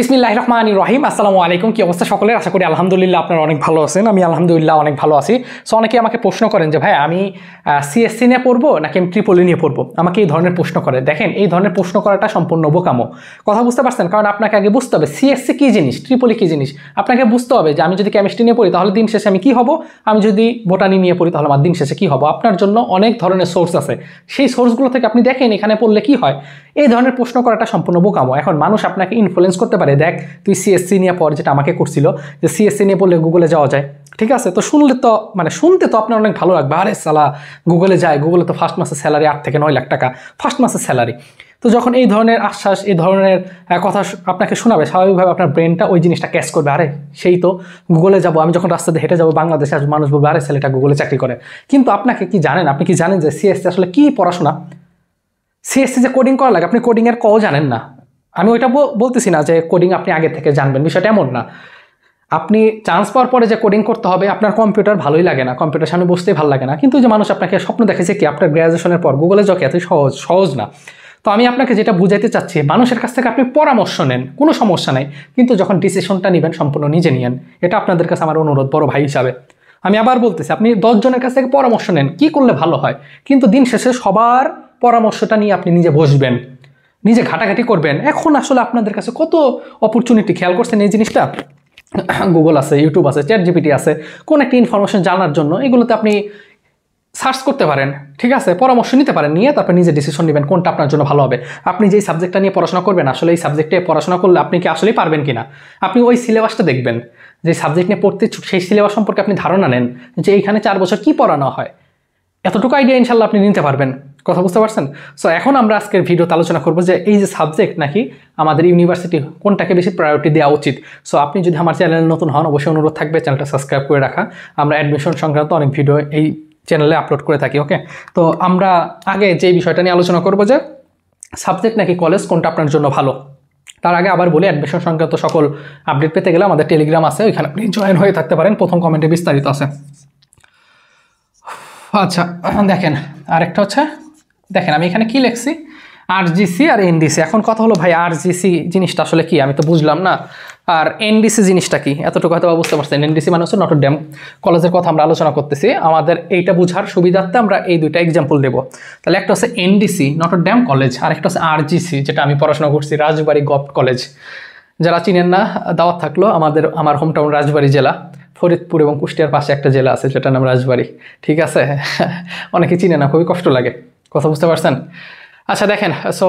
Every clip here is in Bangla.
বিসমিল্লাহির রহমানির রহিম। আসসালামু আলাইকুম। কি অবস্থা সকলের? আশা করি আলহামদুলিল্লাহ আপনারা অনেক ভালো আছেন। আমি আলহামদুলিল্লাহ অনেক ভালো আছি। সো অনেকে আমাকে প্রশ্ন করেন যে ভাই আমি সিএসসি নিয়ে পড়বো নাকি আমি ট্রিপলি নিয়ে পড়বো, আমাকে এই ধরনের প্রশ্ন করে। দেখেন, এই ধরনের প্রশ্ন করাটা সম্পূর্ণ বোকামো। কথা বুঝতে পারছেন? কারণ আপনাকে আগে বুঝতে হবে সিএসসি কী জিনিস, ট্রিপলি কী জিনিস। আপনাকে বুঝতে হবে যে আমি যদি কেমিস্ট্রি নিয়ে পড়ি তাহলে দিন শেষে আমি কী হব, আমি যদি বোটানি নিয়ে পড়ি তাহলে আমার দিন শেষে কী হব। আপনার জন্য অনেক ধরনের সোর্স আছে, সেই সোর্সগুলো থেকে আপনি দেখেন এখানে পড়লে কী হয়। এই ধরনের প্রশ্ন করাটা সম্পূর্ণ বোকামো। এখন মানুষ আপনাকে ইনফ্লুয়েন্স করতে পারে, দেখ তুই সিএসসি নিয়ে পড়, যেটা আমাকে করছিল যে সিএসসি নিয়ে পড়লে গুগলে যাওয়া যায়। ঠিক আছে, তো শুনলে তো শুনতে তো আপনার অনেক ভালো লাগবে, আরে সালা গুগলে যায়, গুগলে তো ফার্স্ট মাসের স্যালারি 8 থেকে 9 লাখ টাকা, ফার্স্ট মাসের স্যালারি। তো যখন এই ধরনের আশ্বাস, এই ধরনের কথা আপনাকে শোনাবে, স্বাভাবিকভাবে আপনার ব্রেনটা ওই জিনিসটা ক্যাচ করবে, আরে সেই তো গুগলে যাবো, আমি যখন রাস্তাতে হেঁটে যাবো বাংলাদেশে আসবো, মানুষ বলবে আরে ছেলেটা গুগলে চাকরি করে। কিন্তু আপনাকে কি জানেন, আপনি কি জানেন যে সিএসসি আসলে কি পড়াশোনা? সিএসসি যে কোডিং করা লাগে, আপনি কোডিংয়ের কও জানেন না। আমি ওইটা বলতেছি না যে কোডিং আপনি আগে থেকে জানবেন, বিষয়টা এমন না। আপনি চান্স পাওয়ার পরে যে কোডিং করতে হবে, আপনার কম্পিউটার ভালোই লাগে না, কম্পিউটার সামনে বসতেই ভালো লাগে না, কিন্তু যে মানুষ আপনাকে স্বপ্ন দেখেছে কি আপনার গ্র্যাজুয়েশনের পর গুগলে যাওয়া এতই সহজ না। তো আমি আপনাকে যেটা বুঝাইতে চাচ্ছি, মানুষের কাছ থেকে আপনি পরামর্শ নেন, কোনো সমস্যা নেই, কিন্তু যখন ডিসিশনটা নেবেন সম্পূর্ণ নিজে নিয়েন। এটা আপনাদের কাছে আমার অনুরোধ বড় ভাই হিসাবে। আমি আবার বলতেছি, আপনি 10 জনের কাছ থেকে পরামর্শ নেন কি করলে ভালো হয়, কিন্তু দিন শেষে সবার পরামর্শটা নিয়ে আপনি নিজে বসবেন, নিজে ঘাটাঘাটি করবেন। এখন আসলে আপনাদের কাছে কত অপরচুনিটি, খেয়াল করছেন এই জিনিসটা? গুগল আছে, ইউটিউব আছে, চ্যাট জিপিটি আছে, কোন একটা ইনফরমেশন জানার জন্য এগুলোতে আপনি সার্চ করতে পারেন। ঠিক আছে, পরামর্শ নিতে পারেন, নিয়ে তারপর নিজে ডিসিশন নেবেন কোনটা আপনার জন্য ভালো হবে। আপনি যেই সাবজেক্টটা নিয়ে পড়াশোনা করবেন, আসলে এই সাবজেক্টে পড়াশোনা করলে আপনি কি আসলেই পারবেন কিনা, আপনি ওই সিলেবাসটা দেখবেন। যে সাবজেক্ট নিয়ে পড়তে সেই সিলেবাস সম্পর্কে আপনি ধারণা নেন যে এইখানে 4 বছর কি পড়ানো হয়, এতটুকু আইডিয়া ইনশাল্লাহ আপনি নিতে পারবেন। কথা বুঝতে পারছেন? সো এখন আমরা আজকের ভিডিওতে আলোচনা করবো যে এই যে সাবজেক্ট নাকি আমাদের ইউনিভার্সিটি কোনটাকে বেশি প্রায়োরিটি দেওয়া উচিত। সো আপনি যদি আমার চ্যানেলে নতুন হন, অবশ্যই অনুরোধ থাকবে চ্যানেলটা সাবস্ক্রাইব করে রাখা। আমরা অ্যাডমিশন সংক্রান্ত অনেক ভিডিও এই চ্যানেলে আপলোড করে থাকি। ওকে, তো আমরা আগে যে বিষয়টা নিয়ে আলোচনা করবো যে সাবজেক্ট নাকি কলেজ কোনটা আপনার জন্য ভালো। তার আগে আবার বলি, অ্যাডমিশন সংক্রান্ত সকল আপডেট পেতে গেলে আমাদের টেলিগ্রাম আছে, ওইখানে আপনি জয়েন হয়ে থাকতে পারেন, প্রথম কমেন্টে বিস্তারিত আছে। আচ্ছা দেখেন, আরেকটা হচ্ছে দেখেন আমি এখানে কি লিখছি, আরজিসি আর এনডিসি। এখন কথা হলো ভাই আরজিসি জিনিসটা আসলে কি, আমি তো বুঝলাম না। আর এনডিসি জিনিসটা কি, এতটুকু হয়তো বুঝতে পারছেন। এনডিসি মানে হচ্ছে নটর ডেম কলেজের কথা আমরা আলোচনা করতেছি। আমাদের এইটা বুঝার সুবিধার্থে আমরা এই দুইটা এক্সাম্পল দেবো। তাহলে একটা হচ্ছে এনডিসি নটর ডেম কলেজ, আর একটা হচ্ছে আরজিসি যেটা আমি পড়াশোনা করছি, রাজবাড়ী গভর্নমেন্ট কলেজ। যারা চিনেন না, দাওয়াত থাকলো, আমার হোম টাউন রাজবাড়ী জেলা, ফরিদপুর এবং কুষ্টিয়ার পাশে একটা জেলা আছে যেটার নাম রাজবাড়ী। ঠিক আছে, অনেকে চিনে না, খুবই কষ্ট লাগে। কথা বুঝতে পারছেন? আচ্ছা দেখেন, সো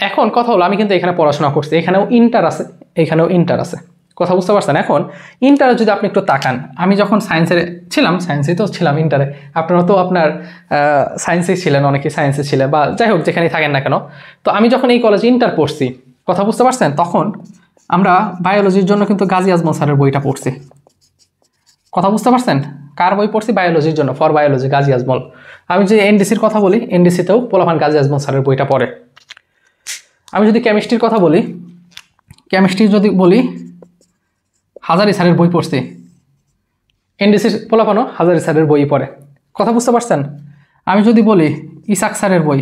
এখন কথা হলো আমি কিন্তু এখানে পড়াশোনা করছি, এখানেও ইন্টার আছে, এখানেও ইন্টার আছে। কথা বুঝতে পারছেন? এখন ইন্টারে যদি আপনি একটু তাকান, আমি যখন সায়েন্সে ছিলাম, সায়েন্সেই তো ছিলাম ইন্টারে, আপনারা তো আপনার সায়েন্সেই ছিলেন, অনেকে সায়েন্সে ছিলেন, বা যাই হোক যেখানেই থাকেন না কেন। তো আমি যখন এই কলেজে ইন্টার পড়ছি, কথা বুঝতে পারছেন, তখন আমরা বায়োলজির জন্য কিন্তু গাজী আজমল স্যারের বইটা পড়ছি। কথা বুঝতে পারছেন? কার বই পড়ছি? বায়োলজির জন্য, ফর বায়োলজি, গাজী আজমল। আমি যে এনডিসির কথা বলি, এনডিসিতেও পোলাপান গাজী আজমল স্যারের বইটা পড়ে। আমি যদি কেমিস্ট্রির কথা বলি, কেমিস্ট্রি যদি বলি হাজারি স্যারের বই পড়ছি, এনডিসির পোলাপানও হাজারি স্যারের বই পড়ে। কথা বুঝতে পারছেন? আমি যদি বলি ইসাক স্যারের বই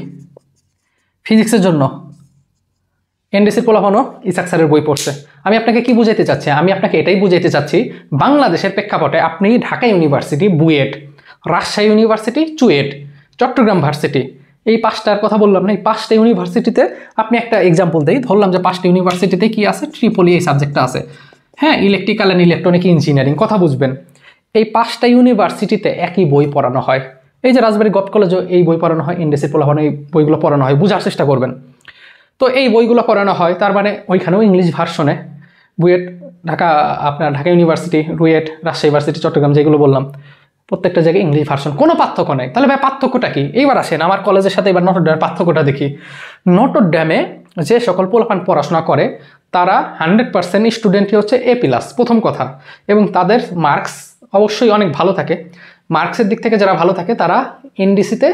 ফিজিক্সের জন্য, এনডিসির পোলাপানও ইসাক স্যারের বই পড়ছে। আমি আপনাকে কি বুঝাইতে চাচ্ছি? আমি আপনাকে এটাই বুঝাইতে চাচ্ছি, বাংলাদেশের প্রেক্ষাপটে আপনি Dhaka university BUET, Rajshahi university CUET, Chattogram varsity, এই 5টার কথা বললাম না, এই 5টা ইউনিভার্সিটিতে আপনি একটা এক্সাম্পল দেই, ধরলাম যে 5টা ইউনিভার্সিটিতে কি আছে, ট্রিপলি এই সাবজেক্টটা আছে। হ্যাঁ, ইলেকট্রিক্যাল অ্যান্ড ইলেকট্রনিক ইঞ্জিনিয়ারিং। কথা বুঝবেন, এই 5টা ইউনিভার্সিটিতে একই বই পড়ানো হয়। এই যে রাজবাড়ী গভর্নমেন্ট কলেজও এই বই পড়ানো হয়, এনডিসির পোলাপানও এই বইগুলো পড়ানো হয়, বোঝার চেষ্টা করবেন। তো এই বইগুলো পড়ানো হয়, তার মানে ওইখানেও ইংলিশ ভার্সনে বুয়েট, আপনার ঢাকা ইউনিভার্সিটি, রুয়েট, রাজশাহী ইউনিভার্সিটি, চট্টগ্রাম, যেগুলো বললাম প্রত্যেকটা জায়গায় ইংলিশ ভার্সন, কোনো পার্থক্য নেই। তাহলে ভাই পার্থক্যটা কি? এইবার আসেন আমার কলেজের সাথে এবার নটর ডেমের পার্থক্যটা দেখি। নটর ডেমে যে সকল পোলাপান পড়াশোনা করে তারা 100% স্টুডেন্টই হচ্ছে A+, প্রথম কথা, এবং তাদের মার্কস অবশ্যই অনেক ভালো থাকে। মার্কসের দিক থেকে যারা ভালো থাকে তারা এনডিসিতে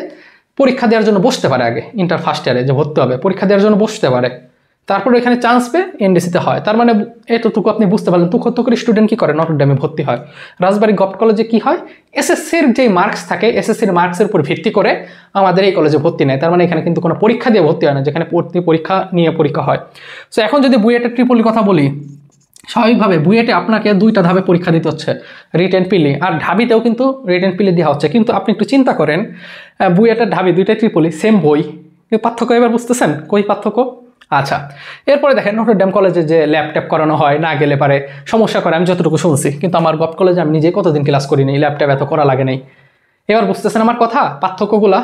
পরীক্ষা দেওয়ার জন্য বসতে পারে, আগে ইন্টার ফার্স্ট ইয়ারে যে ভর্তি হবে পরীক্ষা দেওয়ার জন্য বসতে পারে, তারপর এখানে চান্স পেয়ে এনডিসিতে হয়। তার মানে এতটুকু আপনি বুঝতে পারলেন, তুক করে স্টুডেন্ট কি করে নটর ডেমে ভর্তি হয়। রাজবাড়ী গভর্নমেন্ট কলেজে কি হয়, এসএসসির যে মার্কস থাকে, এসএসসির মার্কসের উপর ভিত্তি করে আমাদের এই কলেজে ভর্তি নেয়। তার মানে এখানে কিন্তু কোনো পরীক্ষা দিয়ে ভর্তি হয় না, যেখানে পরীক্ষা নিয়ে পরীক্ষা হয়। সো এখন যদি বুয়েটের ট্রিপলির কথা বলি, স্বাভাবিকভাবে বুয়েটে আপনাকে 2টা ধাপে পরীক্ষা দিতে হচ্ছে, রিটেন পিলি, আর ঢাবিতেও কিন্তু রিটেন পিলি দেওয়া হচ্ছে। কিন্তু আপনি একটু চিন্তা করেন, বুয়েটের ঢাবি 2টাই ট্রিপলি, সেম বই, কিন্তু পার্থক্য এবার বুঝতেছেন কই পার্থক্য? আচ্ছা, এরপরে দেখেন নটরডেম কলেজে যে ল্যাপটপ করানো হয়, না গেলে পারে সমস্যা করে, আমি যতটুকু শুনছি। কিন্তু আমার গভ কলেজে আমি নিজে কতদিন ক্লাস করি নাই, ল্যাপটপ এত করা লাগে নাই। এবার বুঝতেছেন আমার কথা, পার্থক্যগুলা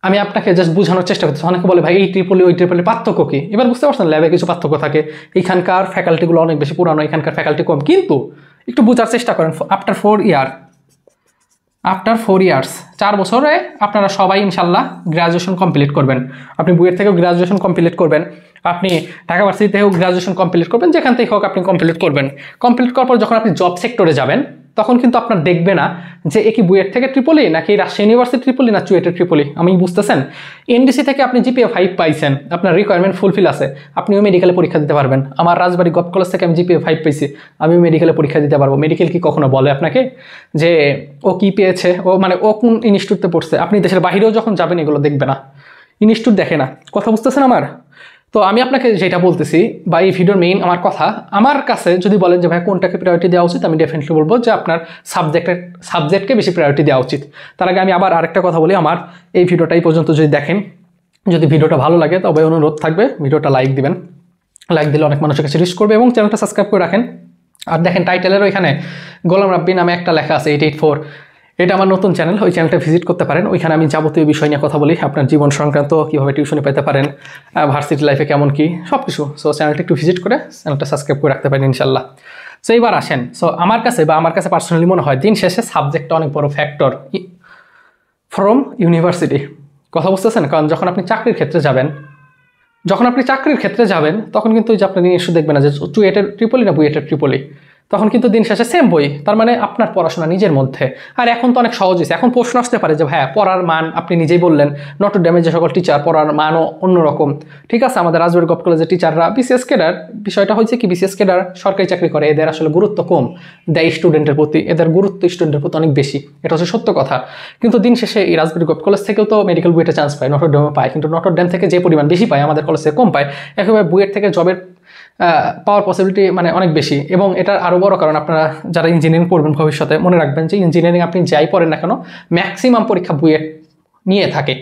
আমি আপনাকে জাস্ট বোঝানোর চেষ্টা করতেছি। অনেকে বলে ভাই এই ট্রিপলি ওই ট্রিপলি পার্থক্য কি? এবার বুঝতে পারছেন ল্যাবে কিছু পার্থক্য থাকে, এখানকার ফ্যাকাল্টিগুলো অনেক বেশি পুরানো, এখানকার ফ্যাকাল্টি কম। কিন্তু একটু বোঝার চেষ্টা করেন, আফটার 4 ইয়ার্স 4 বছরে আপনারা সবাই ইনশাল্লাহ গ্রাজুয়েশন কমপ্লিট করবেন। আপনি বুয়েট থেকেও গ্রাজুয়েশন কমপ্লিট করবেন, আপনি ঢাকা ভার্সিটি থেকেও গ্রাজুয়েশন কমপ্লিট করবেন, যেখান থেকে হোক আপনি কমপ্লিট করবেন। কমপ্লিট করার পর যখন আপনি জব সেক্টরে যাবেন, তখন কিন্তু আপনার দেখবে না যে এ কি বুয়েট থেকে ট্রিপলি নাকি রাজশাহী ইউনিভার্সিটি ট্রিপলি না চুয়েটের ট্রিপলি। আমি বুঝতেছেন, এনডিসি থেকে আপনি জিপিএ 5 পাইছেন, আপনার রিকোয়ারমেন্ট ফুলফিল আছে, আপনিও মেডিকেলে পরীক্ষা দিতে পারবেন। আমার রাজবাড়ী গভ কলেজ থেকে আমি জিপিএ 5 পেয়েছি, আমি মেডিকেলে পরীক্ষা দিতে পারবো। মেডিকেল কি কখনো বলে আপনাকে যে ও কি পেয়েছে, ও মানে ও কোন ইনস্টিটিউটে পড়ছে? আপনি দেশের বাইরেও যখন যাবেন এগুলো দেখবে না, ইনস্টিটিউট দেখে না। কথা বুঝতেছেন আমার? তো আমি আপনাকে যেটা বলতেছি বা এই ভিডিওর মেইন আমার কথা, আমার কাছে যদি বলেন যে ভাই কোনটাকে প্রায়োরিটি দেওয়া উচিত, আমি ডেফিনেটলি বলবো যে আপনার সাবজেক্টকে বেশি প্রায়োরিটি দেওয়া উচিত। তার আগে আমি আবার আরেকটা কথা বলি, আমার এই ভিডিওটাই পর্যন্ত যদি দেখেন, যদি ভিডিওটা ভালো লাগে তবে অনুরোধ থাকবে ভিডিওটা লাইক দিবেন। লাইক দিলে অনেক মানুষের কাছে রিচ করবে, এবং চ্যানেলটা সাবস্ক্রাইব করে রাখেন। আর দেখেন টাইটেলের ওইখানে গোলাম রাব্বি নামে একটা লেখা আছে 884, এটা আমার নতুন চ্যানেল, ওই চ্যানেলটা ভিজিট করতে পারেন। ওইখানে আমি যাবতীয় বিষয় নিয়ে কথা বলি, আপনার জীবন সংক্রান্ত, কীভাবে টিউশনি পেতে পারেন, ভার্সিটি লাইফে কেমন কি, সব কিছু। সো চ্যানেলটা একটু ভিজিট করে চ্যানেলটা সাবস্ক্রাইব করে রাখতে পারেন ইনশাল্লাহ। সো এইবার আসেন, সো আমার কাছে পার্সোনালি মনে হয় দিন শেষে সাবজেক্টটা অনেক বড় ফ্যাক্টর ফ্রম ইউনিভার্সিটি। কথা বুঝতেছেন? কারণ যখন আপনি চাকরির ক্ষেত্রে যাবেন, তখন কিন্তু যে আপনার ইস্যু দেখবেন না যে চুয়েটের ট্রিপলি না বুয়েটের ট্রিপলি, তখন কিন্তু দিন শেষে সেম বই। তার মানে আপনার পড়াশোনা নিজের মধ্যে। আর এখন তো অনেক সহজ হয়েছে, এখন প্রশ্ন আসতে পারে যে ভাইয়া পড়ার মান, আপনি নিজেই বললেন নটরডেমের যে সকল টিচার পড়ার মানও অন্যরকম। ঠিক আছে, আমাদের রাজবাড়ী গভ কলেজের টিচাররা বিসিএস ক্যাডার, বিষয়টা হয়েছে কি বিসিএস ক্যাডার সরকারি চাকরি করে, এদের আসলে গুরুত্ব কম দেয় স্টুডেন্টের প্রতি, এদের গুরুত্ব স্টুডেন্টের প্রতি অনেক বেশি, এটা হচ্ছে সত্য কথা। কিন্তু দিন শেষে এই রাজবাড়ী গভ কলেজ থেকেও তো মেডিকেল বুয়েটে চান্স পায়, নটরডেমে পায়, কিন্তু নটরডেম থেকে যে পরিমাণ বেশি পায় আমাদের কলেজ থেকে কম পায়। একেবারে বুয়েট থেকে জবের পাওয়ার পসিবিলিটি মানে অনেক বেশি। এবং এটার আরও বড় কারণ, আপনারা যারা ইঞ্জিনিয়ারিং পড়বেন ভবিষ্যতে মনে রাখবেন যে ইঞ্জিনিয়ারিং আপনি যাই পড়েন না কেন, ম্যাক্সিমাম পরীক্ষা বুয়েট নিয়ে থাকে।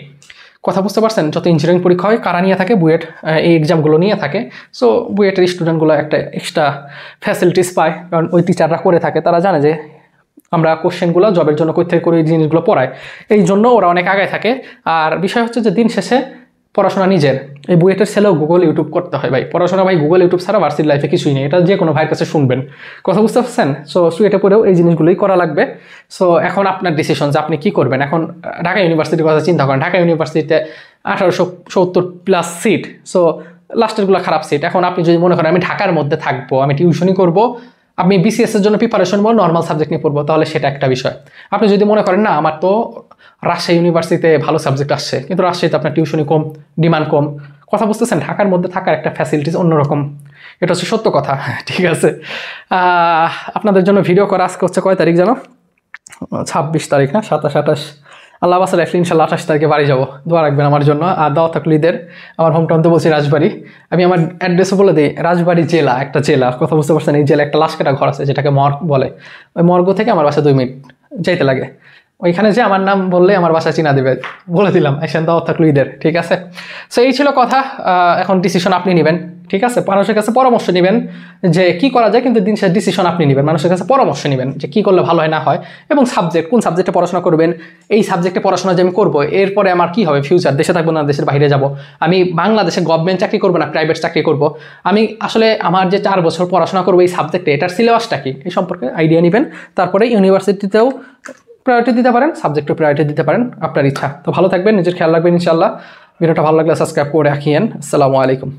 কথা বুঝতে পারছেন? যত ইঞ্জিনিয়ারিং পরীক্ষা হয় কারা নিয়ে থাকে? বুয়েট এই এক্সামগুলো নিয়ে থাকে। সো বুয়েটের স্টুডেন্টগুলো একটা এক্সট্রা ফ্যাসিলিটিস পায়, কারণ ওই টিচাররা করে থাকে, তারা জানে যে আমরা কোশ্চেনগুলো জবের জন্য কোথা থেকে করে এই জিনিসগুলো পড়ায়, এই জন্য ওরা অনেক আগায় থাকে। আর বিষয় হচ্ছে যে দিন শেষে পড়াশোনা নিজের। এই বুয়েটের ছেলেও গুগল ইউটিউব করতে হয় ভাই, পড়াশোনা ভাই গুগল ইউটিউব ছাড়া ভার্সিটি লাইফে কিছুই নেই, এটা যে কোনো ভাইয়ের কাছে শুনবেন। কথা বুঝতে পারছেন? সো সুয়েটে পড়েও এই জিনিসগুলোই করা লাগবে। সো এখন আপনার ডিসিশন যে আপনি কী করবেন। এখন ঢাকা ইউনিভার্সিটির কথা চিন্তা করেন, ঢাকা ইউনিভার্সিটিতে 1870+ সিট, সো লাস্টেরগুলো খারাপ সিট। এখন আপনি যদি মনে করেন আমি ঢাকার মধ্যে থাকবো, আমি টিউশনই করবো, আমি বিসিএস এর জন্য প্রিপারেশন বল নর্মাল সাবজেক্ট নিয়ে পড়বো, তাহলে সেটা একটা বিষয়। আপনি যদি মনে করেন না আমার তো রাজশাহী ইউনিভার্সিটিতে ভালো সাবজেক্ট আসছে, কিন্তু রাজশাহীতে আপনার টিউশনি কম, ডিমান্ড কম। কথা বুঝতেছেন? ঢাকার মধ্যে থাকার একটা ফ্যাসিলিটিস অন্যরকম, এটা হচ্ছে সত্য কথা। ঠিক আছে, আপনাদের জন্য ভিডিও করা আজকে হচ্ছে কয় তারিখ জানো? 26 তারিখ না, 27, 28, আল্লাহ বাসাল ইনশাল্লাহ 28 তারিখে বাড়ি যাবো। দোয়া রাখবেন আমার জন্য। আর দাওয়া থাকলো ঈদের। আমার হোম টাউন তো বলছি রাজবাড়ী, আমি আমার অ্যাড্রেসও বলে দিই, রাজবাড়ী জেলা, একটা জেলা। কথা বুঝতে পারছেন? এই জেলা একটা লাশ কাটা ঘর আছে যেটাকে মর্গ বলে, ওই মর্গ থেকে আমার বাসা 2 মিনিট যাইতে লাগে। ওইখানে যে আমার নাম বললে আমার বাসা চিনা দেবে, বলে দিলাম। এসেন দাওয়া থাকলো ঈদের। ঠিক আছে, সো এই ছিল কথা। এখন ডিসিশন আপনি নেবেন। ঠিক আছে, মানুষের কাছে পরামর্শ নেবেন যে কি করা যায়, কিন্তু দিন শেষে ডিসিশন আপনি নেবেন। মানুষের কাছে পরামর্শ নেবেন যে কি করলে ভালো হয় না হয়, এবং সাবজেক্ট, কোন সাবজেক্টে পড়াশোনা করবেন, এই সাবজেক্টে পড়াশোনা যে আমি করবো এরপরে আমার কি হবে ফিউচার, দেশে থাকবো না দেশের বাইরে যাব, আমি বাংলাদেশে গভর্নমেন্ট চাকরি করবো না প্রাইভেট চাকরি করব, আমি আসলে আমার যে 4 বছর পড়াশোনা করবো এই সাবজেক্টে, এটার সিলেবাসটা কি, এই সম্পর্কে আইডিয়া নেবেন। তারপরে ইউনিভার্সিটিতেও প্রায়োরিটি দিতে পারেন, সাবজেক্টে প্রায়োরিটি দিতে পারেন, আপনার ইচ্ছা। তো ভালো থাকবেন, নিজের খেয়াল রাখবেন ইনশাআল্লাহ। ভিডিওটা ভালো লাগলে সাবস্ক্রাইব করে রাখিয়েন। আসসালামু আলাইকুম।